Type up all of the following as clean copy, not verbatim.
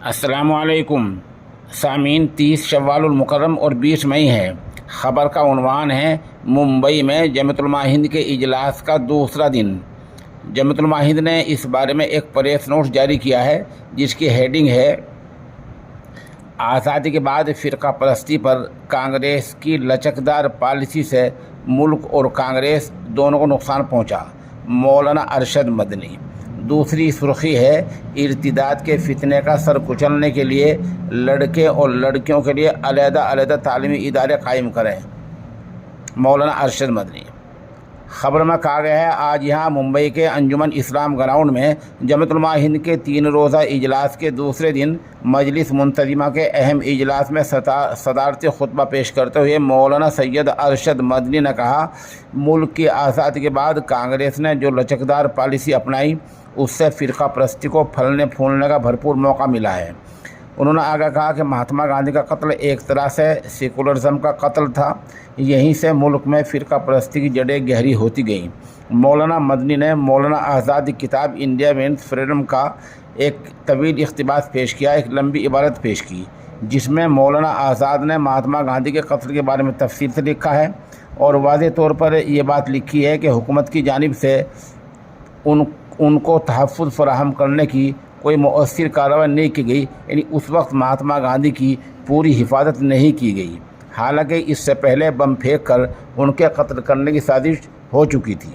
अस्सलामु अलैकुम सामीन। 30 शव्वाल मुकर्रम और 20 मई है। ख़बर का उन्वान है मुंबई में जमीयत उलमा हिंद के इजलास का दूसरा दिन। जमीयत उलमा हिंद ने इस बारे में एक प्रेस नोट जारी किया है जिसकी हेडिंग है आज़ादी के बाद फ़िरका परस्ती पर कांग्रेस की लचकदार पॉलिसी से मुल्क और कांग्रेस दोनों को नुकसान पहुंचा, मौलाना अरशद मदनी। दूसरी सुर्खी है इर्तिदाद के फितने का सर कुचलने के लिए लड़के और लड़कियों के लिए अलग-अलग तालीमी इदारे कायम करें, मौलाना अरशद मदनी। ख़बर में कहा गया है आज यहाँ मुंबई के अंजुमन इस्लाम ग्राउंड में जमीयत उलमा हिंद के 3 रोज़ा इजलास के दूसरे दिन मजलिस मुंतज़िमा के अहम इजलास में सदारती खुतबा पेश करते हुए मौलाना सैयद अरशद मदनी ने कहा, मुल्क की आज़ादी के बाद कांग्रेस ने जो लचकदार पॉलिसी अपनाई उससे फ़िरका परस्ती को फलने फूलने का भरपूर मौका मिला है। उन्होंने आगे कहा कि महात्मा गांधी का कत्ल एक तरह से सेकुलरिज्म का कत्ल था। यहीं से मुल्क में फ़िरका परस्ती की जड़ें गहरी होती गईं। मौलाना मदनी ने मौलाना आज़ाद की किताब इंडिया मीन्स फ्रीडम का एक तवील इक़्तिबास पेश किया, एक लंबी इबारत पेश की जिसमें मौलाना आज़ाद ने महात्मा गांधी के कत्ल के बारे में तफसील से लिखा है और वाज़ेह तौर पर ये बात लिखी है कि हुकूमत की जानिब से उनको तहफ़्फ़ुज़ फराहम करने की कोई मौसर कार्रवाई नहीं की गई, यानी उस वक्त महात्मा गांधी की पूरी हिफाजत नहीं की गई। हालांकि इससे पहले बम फेंक कर उनके कत्ल करने की साजिश हो चुकी थी।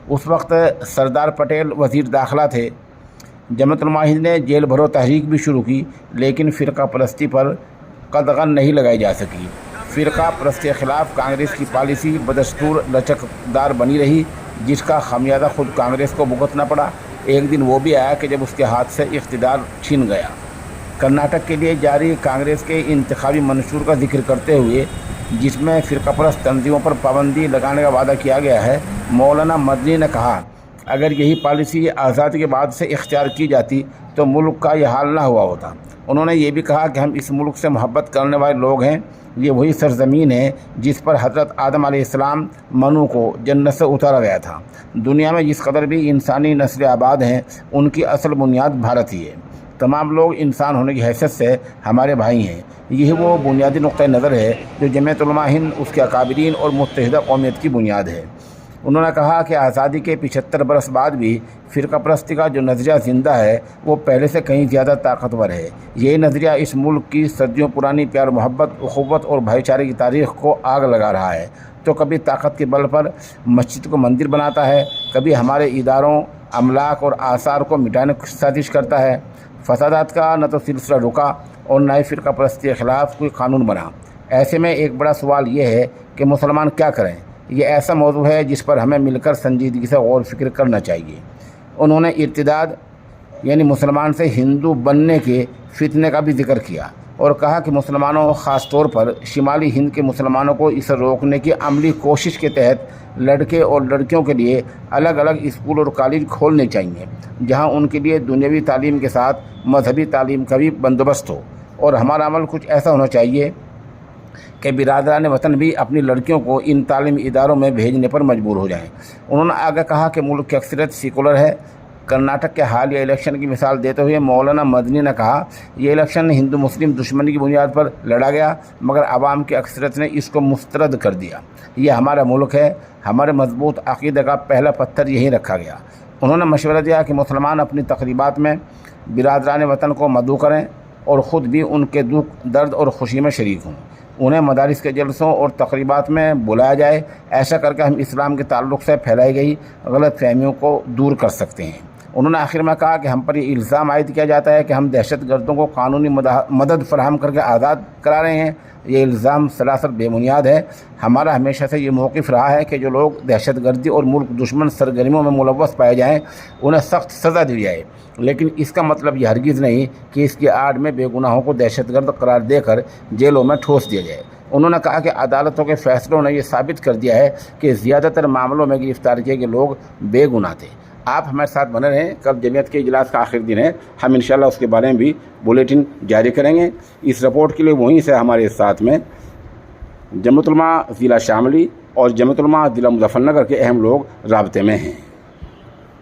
उस वक्त सरदार पटेल वज़ीर दाखिला थे। जमीयत उलमा हिंद ने जेल भरो तहरीक भी शुरू की, लेकिन फ़िरका परस्ती पर कदगन नहीं लगाई जा सकी। फ़िरका परस्ती के ख़िलाफ़ कांग्रेस की पॉलिसी बदस्तूर लचकदार बनी रही, जिसका खमियाजा खुद कांग्रेस को भुगतना पड़ा। एक दिन वो भी आया कि जब उसके हाथ से इक़्तिदार छिन गया। कर्नाटक के लिए जारी कांग्रेस के इंतखाबी मंशूर का जिक्र करते हुए जिसमें फ़िरका परस्त तंजीमों पर पाबंदी लगाने का वादा किया गया है, मौलाना मदनी ने कहा, अगर यही पॉलिसी आज़ादी के बाद से इख्तियार की जाती तो मुल्क का यह हाल ना हुआ होता। उन्होंने ये भी कहा कि हम इस मुल्क से मोहब्बत करने वाले लोग हैं। ये वही सरज़मीन है जिस पर हज़रत आदम अलैहिस्सलाम मनु को जन्नत से उतारा गया था। दुनिया में जिस कदर भी इंसानी नस्ल आबाद हैं उनकी असल बुनियाद भारत ही है। तमाम लोग इंसान होने की हैसियत से हमारे भाई हैं। यही वो बुनियादी नुक्ता नज़र है जो जमीयत उलमा हिंद, उसके अकाबिरीन और मुत्तहिदा कौमियत की बुनियाद है। उन्होंने कहा कि आज़ादी के 75 बरस बाद भी फ़िरका परस्ती का जो नज़रिया ज़िंदा है वो पहले से कहीं ज़्यादा ताकतवर है। यही नज़रिया इस मुल्क की सदियों पुरानी प्यार मोहब्बत, उख़ुव्वत और भाईचारे की तारीख़ को आग लगा रहा है। तो कभी ताकत के बल पर मस्जिद को मंदिर बनाता है, कभी हमारे इदारों, अमलाक और आसार को मिटाने की साजिश करता है। फसादात का न तो सिलसिला रुका और न ही फ़िरका परस्ती के ख़िलाफ़ कोई कानून बना। ऐसे में एक बड़ा सवाल ये है कि मुसलमान क्या करें। ये ऐसा मौजू है जिस पर हमें मिलकर संजीदगी से गौर फ़िक्र करना चाहिए। उन्होंने इर्तिदाद यानी मुसलमान से हिंदू बनने के फितने का भी जिक्र किया और कहा कि मुसलमानों, ख़ास तौर पर शिमाली हिंद के मुसलमानों को इसे रोकने की अमली कोशिश के तहत लड़के और लड़कियों के लिए अलग अलग स्कूल और कॉलेज खोलने चाहिए, जहां उनके लिए दुनियावी तालीम के साथ मजहबी तालीम का भी बंदोबस्त हो। और हमारा अमल कुछ ऐसा होना चाहिए कि बिरादरान वतन भी अपनी लड़कियों को इन तालीमी इदारों में भेजने पर मजबूर हो जाएं। उन्होंने आगे कहा कि मुल्क की अक्सरियत सेकुलर है। कर्नाटक के हालिया इलेक्शन की मिसाल देते हुए मौलाना मदनी ने कहा, यह इलेक्शन हिंदू मुस्लिम दुश्मनी की बुनियाद पर लड़ा गया, मगर आवाम की अक्सरियत ने इसको मुस्तरद कर दिया। यह हमारा मुल्क है, हमारे मजबूत अक़ीदे का पहला पत्थर यहीं रखा गया। उन्होंने मशवरा दिया कि मुसलमान अपनी तकरीबात में बिरादरान वतन को मदऊ करें और ख़ुद भी उनके दुख, दर्द और खुशी में शरीक हों। उन्हें मदारिस के जलसों और तकरीबात में बुलाया जाए। ऐसा करके हम इस्लाम के ताल्लुक़ से फैलाई गई गलत फहमियों को दूर कर सकते हैं। उन्होंने आखिर में कहा कि हम पर यह इल्ज़ाम आयद किया जाता है कि हम दहशत गर्दों को कानूनी मदद फराहम करके आज़ाद करा रहे हैं। ये इल्ज़ाम सरासर बेबुनियाद है। हमारा हमेशा से ये मौक़िफ़ रहा है कि जो लोग दहशत गर्दी और मुल्क दुश्मन सरगर्मियों में मुलव्वस पाए जाएँ उन्हें सख्त सज़ा दी जाए, लेकिन इसका मतलब यह हरगिज़ नहीं कि इसकी आड़ में बेगुनाहों को दहशतगर्द करार देकर जेलों में ठोस दिया जाए। उन्होंने कहा कि अदालतों के फ़ैसलों ने यह साबित कर दिया है कि ज़्यादातर मामलों में गिरफ़्तार किए गए लोग बेगुनाह थे। आप हमारे साथ बने रहें। कल जमीयत के इजलास का आखिरी दिन है, हम इंशाल्लाह उसके बारे में भी बुलेटिन जारी करेंगे। इस रिपोर्ट के लिए वहीं से हमारे साथ में जमीयत उलमा ज़िला शामली और जमीयत उलमा ज़िला मुज़फ़्फ़रनगर के अहम लोग राब्ते में हैं।